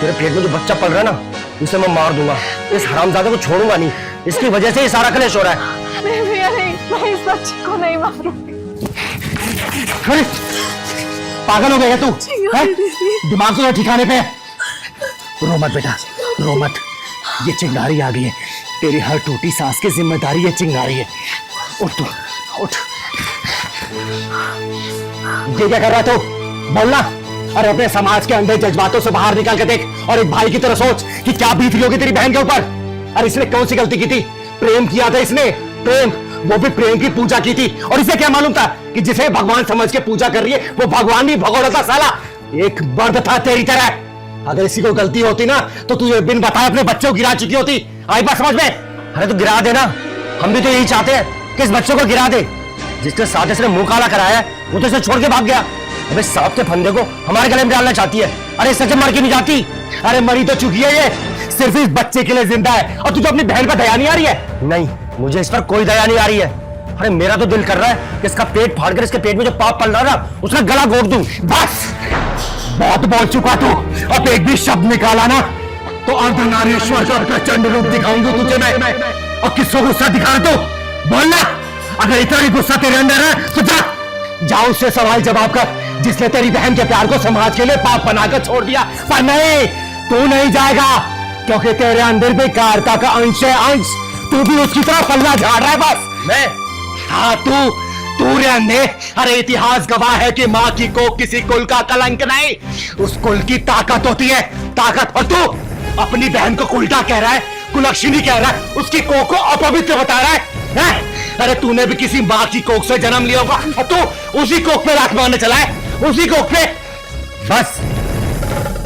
तेरे पेट में जो बच्चा पल रहा है ना, इसे मैं मार दूंगा। इस हरामजादे को छोड़ूंगा नहीं, इसकी वजह से ये सारा कलेश हो रहा है। नहीं भैया नहीं, मैं इस बच्चे को नहीं मारूंगी। अरे पागल हो गया तू? दिमाग तो ठिकाने पे। रो मत बेटा, रो मत। ये चिंगारी आ गई है, तेरी हर टूटी सांस की जिम्मेदारी ये चिंगारी है। उठ तू, उठ। ये क्या कर रहा तू? बोलना। अरे अपने समाज के अंधे जज्बातों से बाहर निकल के देख और एक भाई की तरह सोच कि क्या बीत रही होगी तेरी बहन के ऊपर। अरे इसने कौन सी गलती की थी? प्रेम किया था इसने, प्रेम, वो भी प्रेम की पूजा की थी। और इसे क्या मालूम था कि जिसे भगवान समझ के पूजा कर रही है वो भगवान नहीं भगोड़ा था साला, एक मर्द था तेरी तरह। अगर इसी को गलती होती ना तो तू ये बिन बताए अपने बच्चों को गिरा चुकी होती। आई बात समझ में? अरे तो गिरा देना, हम भी तो यही चाहते हैं कि इस बच्चे को गिरा दे। जिसके साथ इसने मुंह काला कराया है वो तो इसे छोड़ के भाग गया। अबे सांप के फंदे को हमारे गले में डालना चाहती है। अरे सच मर के नहीं जाती। अरे मरी तो चुकी है ये, सिर्फ इस बच्चे के लिए जिंदा है और तुझे अपनी बहन पर दया नहीं आ रही है? नहीं, मुझे इस पर कोई दया नहीं आ रही है। अरे मेरा तो दिल कर रहा है कि इसका पेट फाड़ कर इसके पेट में जो पाप पल रहा है ना उसका गला घोट दूं। बस, बहुत बोल चुका तू। अब एक भी शब्द निकाला ना तो अर्धनारीश्वर का प्रचंड रूप दिखाऊंगी तुझे मैं। और किसको गुस्सा दिखा तू? बोलना। अगर इतना ही गुस्सा तेरे अंदर है तो जा उससे सवाल जवाब कर जिसने तेरी बहन के प्यार को समाज के लिए पाप बनाकर छोड़ दिया। पर नहीं, तू नहीं जाएगा क्योंकि तेरे अंदर भी कारता का अंश है, अंश। तू भी उसकी तरह पल्ला झाड़ रहा है बस। मैं? हाँ तू रे अंधे। अरे इतिहास गवाह है कि माँ की कोख किसी कुल का कलंक नहीं, उस कुल की ताकत होती है, ताकत। और तू अपनी बहन को उल्टा कह रहा है, कुलक्षणी कह रहा है, उसकी कोख को अपवित्र बता रहा है? अरे तूने भी किसी माँ की कोख से जन्म लिया होगा और तू उसी कोख पे राख मारने चला है, उसी कोख पे। बस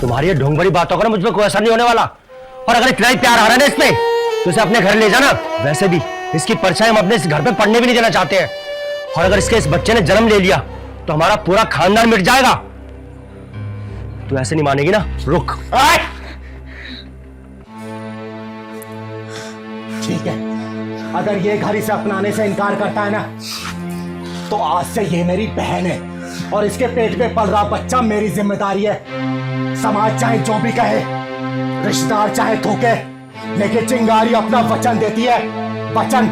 तुम्हारी ये ढोंग भरी बातों का ना मुझ पर कोई असर नहीं होने वाला। और अगर इतना ही प्यार आ रहा है ना इसमें तो इसे अपने घर ले जाना। वैसे भी इसकी परछाई हम अपने इस घर पे पढ़ने भी नहीं देना चाहते हैं। और अगर इसके इस बच्चे ने जन्म ले लिया तो हमारा पूरा खानदान मिट जाएगा। तू ऐसे नहीं मानेगी ना? रुक। ठीक है, अगर ये घर इसे अपनाने से इनकार करता है ना तो आज से ये मेरी बहन है और इसके पेट में पल रहा बच्चा मेरी जिम्मेदारी है। समाज चाहे जो भी कहे, रिश्तेदार चाहे थूके, लेकिन चिंगारी अपना वचन देती है। वचन,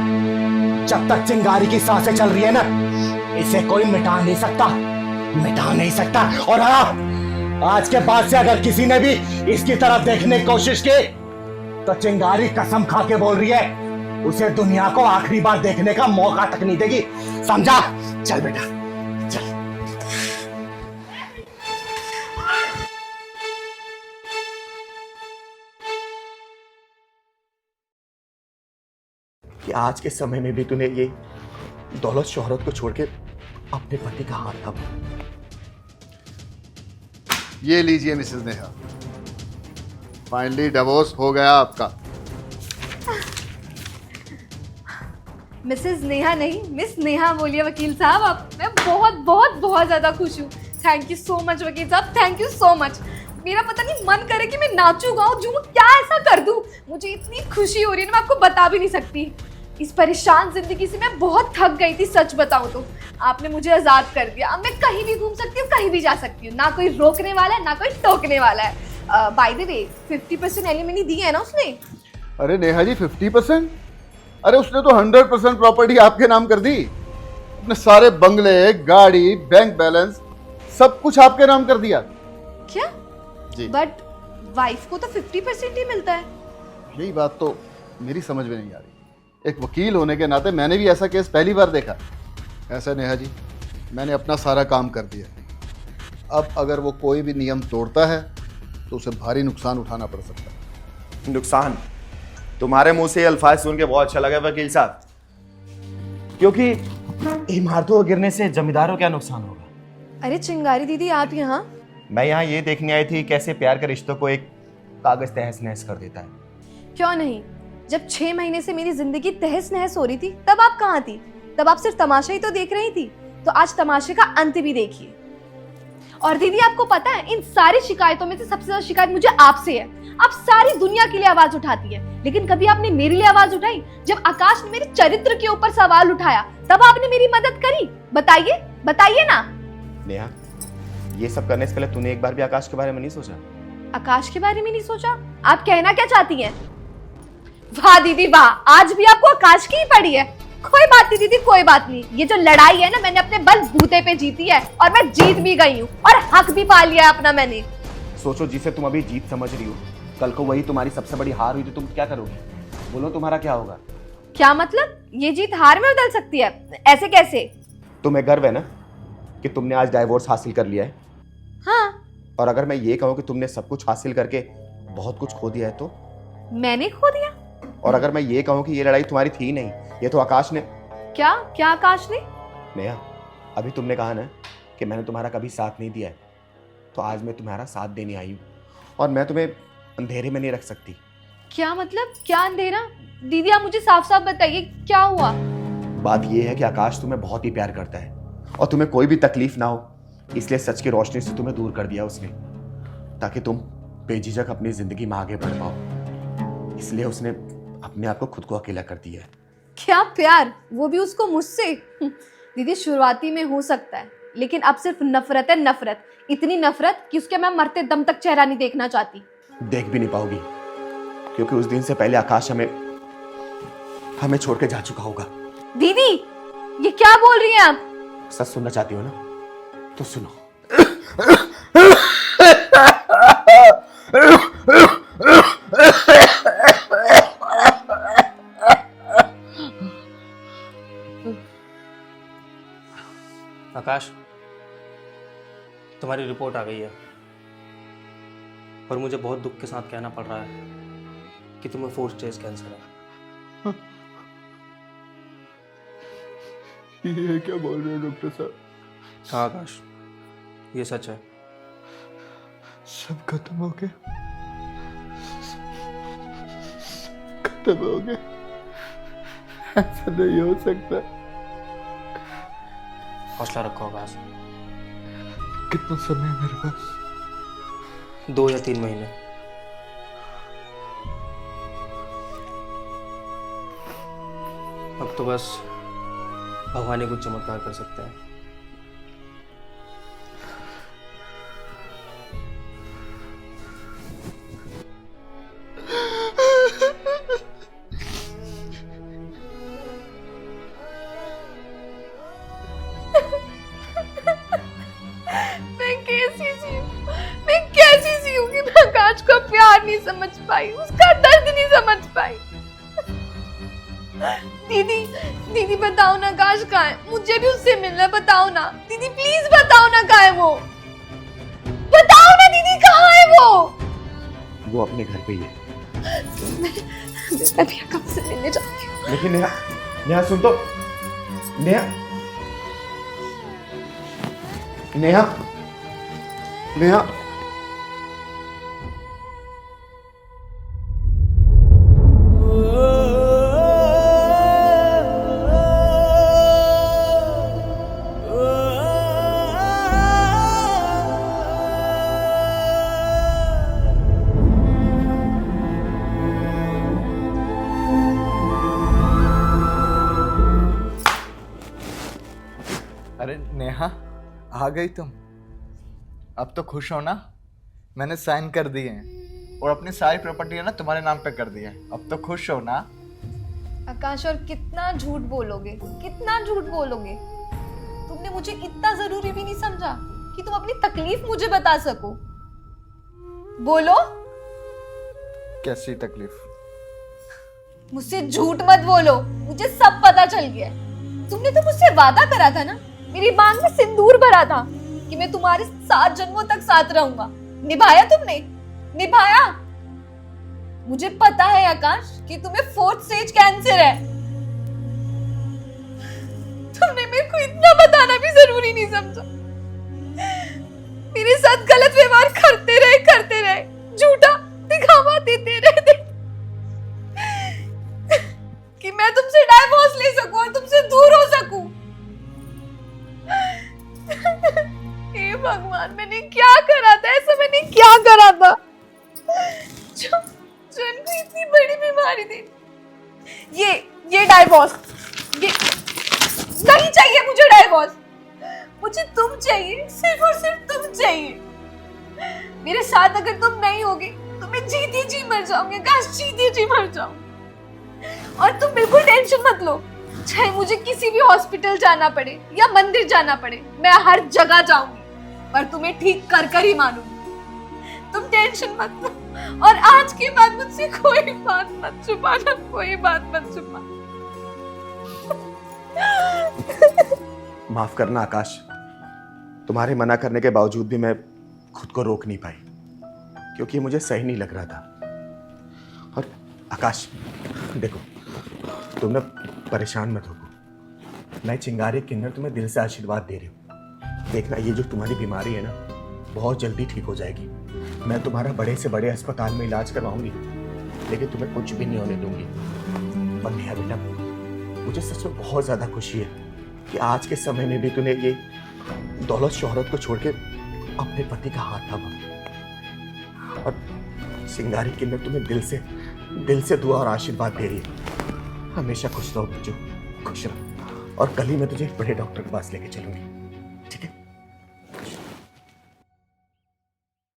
जब तक चिंगारी की सांसें चल रही है ना इसे कोई मिटा नहीं सकता, मिटा नहीं सकता। और हाँ, आज के बाद से अगर किसी ने भी इसकी तरफ देखने की कोशिश की तो चिंगारी कसम खा के बोल रही है उसे दुनिया को आखिरी बार देखने का मौका तक नहीं देगी, समझा? चल बेटा चल। कि आज के समय में भी तूने ये दौलत शोहरत को छोड़ के अपने पति का हाथ थामा। ये लीजिए मिसेस नेहा, फाइनली डिवोर्स हो गया आपका। मिसेस नेहा नहीं, मिस नेहा बोलिए वकील साहब आप। मैं बहुत बहुत बहुत ज़्यादा खुश हूँ। थैंक यू सो मच वकील साहब, थैंक यू सो मच। मेरा पता नहीं मन करे कि मैं नाचूं गाऊं झूमूं, क्या ऐसा कर दूं। मुझे इतनी खुशी हो रही है ना, मैं आपको बता भी नहीं सकती। इस परेशान जिंदगी से मैं बहुत थक गई थी, सच बताऊं तो। आपने मुझे आज़ाद कर दिया, अब मैं कहीं भी घूम सकती हूँ, कहीं भी जा सकती हूँ। ना कोई रोकने वाला है, ना कोई टोकने वाला है। बाय द वे 50% एलिमनी दी है ना उसने। अरे नेहा जी 50%? अरे उसने तो 100% प्रॉपर्टी आपके नाम कर दी। अपने सारे बंगले, गाड़ी, बैंक बैलेंस सब कुछ आपके नाम कर दिया। क्या? जी। बट वाइफ को तो 50% ही मिलता है। यही बात तो मेरी समझ में नहीं आ रही। एक वकील होने के नाते मैंने भी ऐसा केस पहली बार देखा। ऐसा नेहा जी, मैंने अपना सारा काम कर दिया। अब अगर वो कोई भी नियम तोड़ता है तो उसे भारी नुकसान उठाना पड़ सकता है। नुकसान? तुम्हारे मुंह से ये अल्फाज सुन के बहुत अच्छा लगा वकील साहब, क्योंकि इमारतों गिरने से जमींदारों क्या नुकसान होगा। अरे चिंगारी दीदी आप यहाँ? मैं यहाँ ये देखने आई थी कैसे प्यार के रिश्तों को एक कागज तहस नहस कर देता है। क्यों नहीं, जब 6 महीने से मेरी जिंदगी तहस नहस हो रही थी तब आप कहाँ थी? तब आप सिर्फ तमाशा ही तो देख रही थी। तो आज तमाशे का अंत भी देखिए। और दीदी आपको पता है, इन सारी शिकायतों में से सबसे ज्यादा शिकायत मुझे आपसे है। आप सारी दुनिया के लिए आवाज उठाती है, लेकिन कभी आपने मेरे लिए आवाज उठाई? जब आकाश ने मेरे चरित्र के ऊपर सवाल उठाया तब आपने मेरी मदद करी? बताइए, बताइए ना। नेहा, ये सब करने से पहले तूने एक बार भी आकाश के बारे में नहीं सोचा? आकाश के बारे में नहीं सोचा? आप कहना क्या चाहती हैं? वाह दीदी वाह, आज भी आपको आकाश की ही पड़ी है। कोई बात नहीं दीदी, कोई बात नहीं। ये जो लड़ाई है ना, मैंने अपने बल बूते पे जीती है और मैं जीत भी गई हूँ और हक भी पा लिया है अपना मैंने। सोचो, जिसे तुम अभी जीत समझ रही हो, कल को वही तुम्हारी सबसे बड़ी हार हुई तो तुम क्या करोगी? बोलो, तुम्हारा क्या होगा? क्या मतलब? ये जीत हार में बदल सकती है? ऐसे कैसे? तुम्हें गर्व है ना कि तुमने आज डाइवोर्स हासिल कर लिया है? हाँ, और अगर मैं ये कहूँ कि तुमने सब कुछ हासिल करके बहुत कुछ खो दिया है तो? मैंने खो दिया? और अगर मैं ये कहूँ कि ये लड़ाई तुम्हारी थी नहीं, ये तो आकाश ने। क्या क्या आकाश ने? नेहा, अभी तुमने कहा ना कि मैंने तुम्हारा कभी साथ नहीं दिया है, तो आज मैं तुम्हारा साथ देने आई हूँ और मैं तुम्हें अंधेरे में नहीं रख सकती। क्या मतलब? क्या अंधेरा? दीदी आप मुझे साफ साफ बताइए क्या हुआ? बात ये है कि आकाश तुम्हें बहुत ही प्यार करता है और तुम्हें कोई भी तकलीफ ना हो, इसलिए सच की रोशनी से तुम्हें दूर कर दिया उसने, ताकि तुम बेझिझक अपनी जिंदगी में आगे बढ़ पाओ। इसलिए उसने अपने आप को खुद को अकेला कर दिया है। क्या प्यार? वो भी उसको मुझसे? दीदी शुरुआती में हो सकता है, लेकिन अब सिर्फ नफरत है, नफरत। इतनी नफरत कि उसके मैं मरते दम तक चेहरा नहीं देखना चाहती। देख भी नहीं पाओगी, क्योंकि उस दिन से पहले आकाश हमें छोड़ के जा चुका होगा। दीदी ये क्या बोल रही हैं आप? सच सुनना चाहती हो ना, तो सुनो। आकाश, तुम्हारी रिपोर्ट आ गई है और मुझे बहुत दुख के साथ कहना पड़ रहा है कि तुम्हें 4 स्टेज कैंसर है। ये क्या बोल रहे हो डॉक्टर साहब? हाँ आकाश, ये सच है। सब खत्म हो गया, खत्म हो गया। ऐसा नहीं हो सकता। हौसला रखो आकाश। कितना समय है मेरे पास? 2 या 3 महीने। अब तो बस भगवान ही कुछ चमत्कार कर सकता है। मैं कैसी सी हूँ कि मैं आकाश का प्यार नहीं समझ पाई, उसका दर्द नहीं समझ पाई। दीदी दीदी बताओ ना आकाश कहाँ है? मुझे भी उससे मिलना है, बताओ ना दीदी, प्लीज बताओ ना कहाँ है वो? बताओ ना दीदी कहाँ है वो अपने घर पे ही है। मैं भी कब से मिलने जाती हूँ। लेकिन नेहा, नेहा सुन तो। नेहा, नेहा, नेहा। अरे नेहा, आ गई तुम? अब तो खुश हो ना? मैंने साइन कर दिए हैं और अपनी सारी प्रॉपर्टी है ना तुम्हारे नाम पे कर दी है। अब तो खुश हो ना? आकाश और कितना झूठ बोलोगे, कितना झूठ बोलोगे? तुमने मुझे इतना जरूरी भी नहीं समझा कि तुम अपनी तकलीफ मुझे बता सको। बोलो। कैसी तकलीफ? मुझसे झूठ मत बोलो, मुझे सब पता चल गया है। तुमने तो मुझसे वादा करा था ना, मेरी मांग में सिंदूर भरा था कि मैं तुम्हारे 7 जन्मों तक साथ रहूंगा। निभाया तुमने? निभाया? मुझे पता है आकाश कि तुम्हें 4th स्टेज कैंसर है। तुमने मेरे को इतना बताना भी जरूरी नहीं समझा। मेरे साथ गलत व्यवहार करते रहे, झूठा दिखावा देते रहे कि मैं तुमसे डाइवोर्स ले सकूं और तुमसे दूर हो सकूं। हे भगवान, मैंने क्या करा था? ऐसा मैंने क्या करा था जो इनको इतनी बड़ी बीमारी दे? ये डाइवोर्स, ये नहीं चाहिए मुझे। डाइवोर्स मुझे तुम चाहिए, सिर्फ और सिर्फ तुम चाहिए। मेरे साथ अगर तुम नहीं होगे तो मैं जीती जी मर जाऊंगी, जीती जी मर जाऊं। और तुम बिल्कुल टेंशन मत लो, चाहे मुझे किसी भी हॉस्पिटल जाना पड़े या मंदिर जाना पड़े, मैं हर जगह जाऊंगी, पर तुम्हें ठीक कर कर ही मानूंगी। तुम टेंशन मत लो, और आज के बाद मुझसे कोई बात मत छुपाना, कोई बात मत छुपा। माफ करना आकाश, तुम्हारे मना करने के बावजूद भी मैं खुद को रोक नहीं पाई, क्योंकि मुझे सही नहीं लग रहा था। और आकाश देखो, तुम ना परेशान मत हो, मैं चिंगारी किन्नर तुम्हें दिल से आशीर्वाद दे रही हूँ। देखना, ये जो तुम्हारी बीमारी है ना, बहुत जल्दी ठीक हो जाएगी। मैं तुम्हारा बड़े से बड़े अस्पताल में इलाज करवाऊंगी, लेकिन तुम्हें कुछ भी नहीं होने दूंगी। और नेहा बेटा, मुझे सच में बहुत ज़्यादा खुशी है कि आज के समय में भी तूने ये दौलत शोहरत को छोड़ के अपने पति का हाथ थामा। और चिंगारी किन्नर तुम्हें दिल से दुआ और आशीर्वाद दे रही है। हमेशा खुश रहो बच्चों, खुश रहो। और कल ही मैं तुझे एक बड़े डॉक्टर के पास लेके चलूंगी, ठीक है?